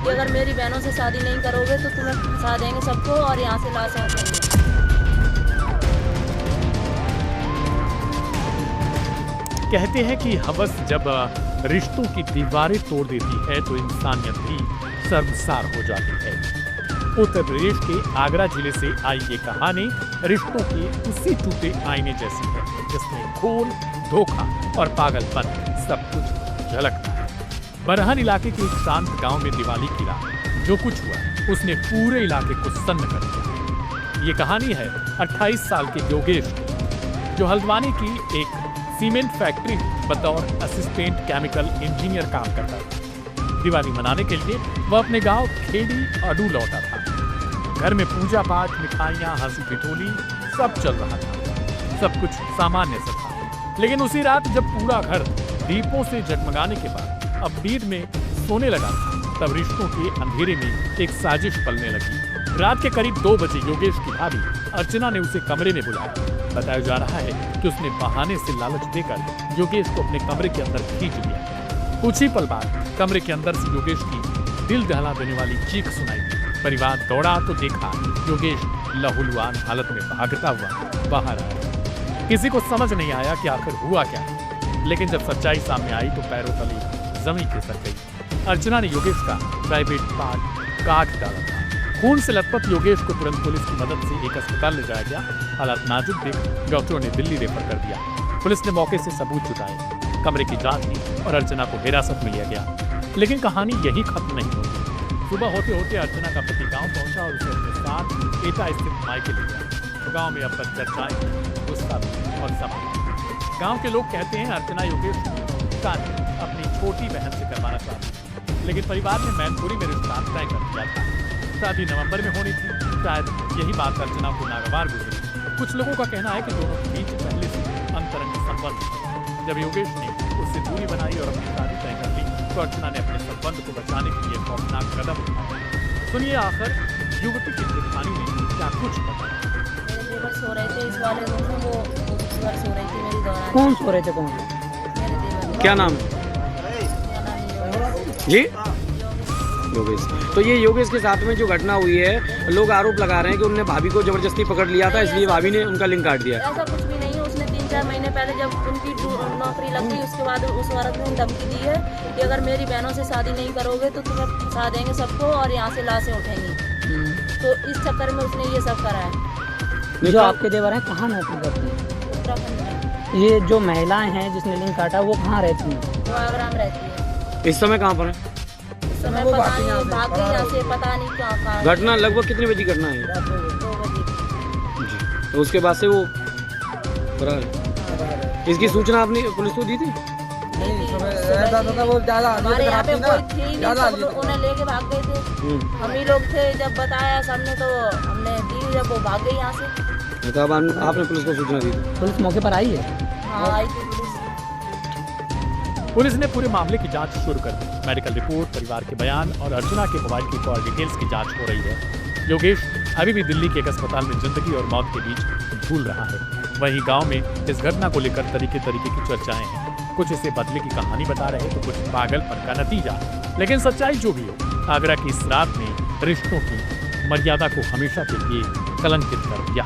अगर मेरी बहनों से शादी नहीं करोगे तो तुम्हें फंसा देंगे सबको और यहाँ से लाश हटाएंगे। कहते हैं कि हवस जब रिश्तों की दीवारें तोड़ देती है तो इंसानियत भी शर्मसार हो जाती है। उत्तर प्रदेश के आगरा जिले से आई ये कहानी रिश्तों के उसी टूटे आईने जैसी है जिसमें खून, धोखा और पागलपन सब कुछ झलकता है। बरहन इलाके के एक शांत गांव में दिवाली की रात जो कुछ हुआ उसने पूरे इलाके को सन्न कर दिया। ये कहानी है 28 साल के योगेश जो हल्द्वानी की एक सीमेंट फैक्ट्री में बतौर असिस्टेंट केमिकल इंजीनियर काम करता था। दिवाली मनाने के लिए वह अपने गांव खेड़ी अडू लौटा था। घर में पूजा पाठ, मिठाइयां, हंसी ठिठोली सब चल रहा था। सब कुछ सामान्य सा था। लेकिन उसी रात जब पूरा घर दीपों से जगमगाने के बाद अब नींद में सोने लगा तब रिश्तों के अंधेरे में एक साजिश पलने लगी। रात के करीब 2 बजे योगेश की भाभी अर्चना ने उसे कमरे में बुलाया। बताया जा रहा है कि उसने बहाने से लालच देकर योगेश को अपने कमरे के अंदर खींच लिया। कुछ ही पल बाद कमरे के अंदर से योगेश की दिल दहला देने वाली चीख सुनाई दी। परिवार दौड़ा तो देखा योगेश लहूलुहान हालत में भागता हुआ बाहर आया। किसी को समझ नहीं आया कि आखिर हुआ क्या, लेकिन जब सच्चाई सामने आई तो पैरों तले जमीन खिसक गई। अर्चना ने योगेश का प्राइवेट पार्ट काट डाला था। खून से लथपथ योगेश को तुरंत पुलिस की मदद से एक अस्पताल ले जाया गया। हालात नाजुक देख डॉक्टरों ने दिल्ली रेफर कर दिया। पुलिस ने मौके से सबूत जुटाए, कमरे की जांच की और अर्चना को हिरासत में लिया गया। लेकिन कहानी यही खत्म नहीं होती। सुबह होते होते अर्चना का पति गाँव पहुंचा और उसे अपने साथ एटा स्थित मायके ले गया। गाँव में अब तक चर्चाएं, गुस्सा और समाधान। गाँव के लोग कहते हैं अर्चना योगेश को अपनी छोटी बहन से करवाना चाहती थी, लेकिन परिवार ने मैनपुरी में रिश्ता तय कर दिया था। शादी नवंबर में होनी थी। शायद यही बात अर्चना को नागवार गुजरी। कुछ लोगों का कहना है कि दोनों के बीच पहले से अंतरंग संबंध थे। जब योगेश ने उससे दूरी बनाई और अपनी शादी तय कर ली तो अर्चना ने अपने संबंध को बचाने के लिए खौफनाक कदम उठाया। सुनिए आखिर युवती की जिम्मेदारी में क्या कुछ बताया। मेरे देवर सो रहे थे इस वाले रूम में, वो सो रही थी मेरी दौरान। कौन सो रहे थे? कौन? मेरे देवर। क्या नाम जी? योगेश। तो ये योगेश के साथ में जो घटना हुई है, लोग आरोप लगा रहे हैं कि उन्होंने भाभी को जबरदस्ती पकड़ लिया था, इसलिए भाभी ने उनका लिंक काट दिया। ऐसा कुछ भी नहीं है। उसने 3-4 महीने पहले जब उनकी नौकरी लग गई उसके बाद उस औरत ने धमकी दी है कि अगर मेरी बहनों से शादी नहीं करोगे तो तुम्हें फंसा देंगे सबको और यहाँ से लाशें उठेंगी। तो इस चक्कर में उसने ये सब करा है। जो आपके देवर हैं कहाँ नौकरी करती हैं? उत्तराखंड में। ये जो महिलाएं हैं जिसने लिंक काटा वो कहाँ रहती हैं? वो आगरा में रहती है। इस समय कहाँ पर है? समय पता नहीं, भाग गई यहाँ से, पता नहीं कहाँ। घटना लगभग कितने बजे घटना है? 2 बजे। जी। तो उसके बाद से वो फरार है। इसकी सूचना आपने पुलिस को दी थी? हमारे यहाँ पे कोई थी नहीं, सब लोग उन्हें लेके भाग गए थे। हम ही लोग थे। जब बताया सबने तो हमने दी, जब वो भाग गई यहाँ से। तो अब आपने पुलिस को सूचना दी थी? पुलिस मौके पर आई है? हाँ, आई थी पुलिस। पुलिस ने पूरे मामले की जांच शुरू कर दी। मेडिकल रिपोर्ट, परिवार के बयान और अर्चना के मोबाइल की कॉल डिटेल्स की जांच हो रही है। योगेश अभी भी दिल्ली के एक अस्पताल में जिंदगी और मौत के बीच झूल रहा है। वहीं गांव में इस घटना को लेकर तरीके की चर्चाएं हैं। कुछ इसे बदले की कहानी बता रहे तो कुछ पागलपन का नतीजा। लेकिन सच्चाई जो भी हो, आगरा की इस रात ने रिश्तों की मर्यादा को हमेशा के लिए कलंकित कर दिया।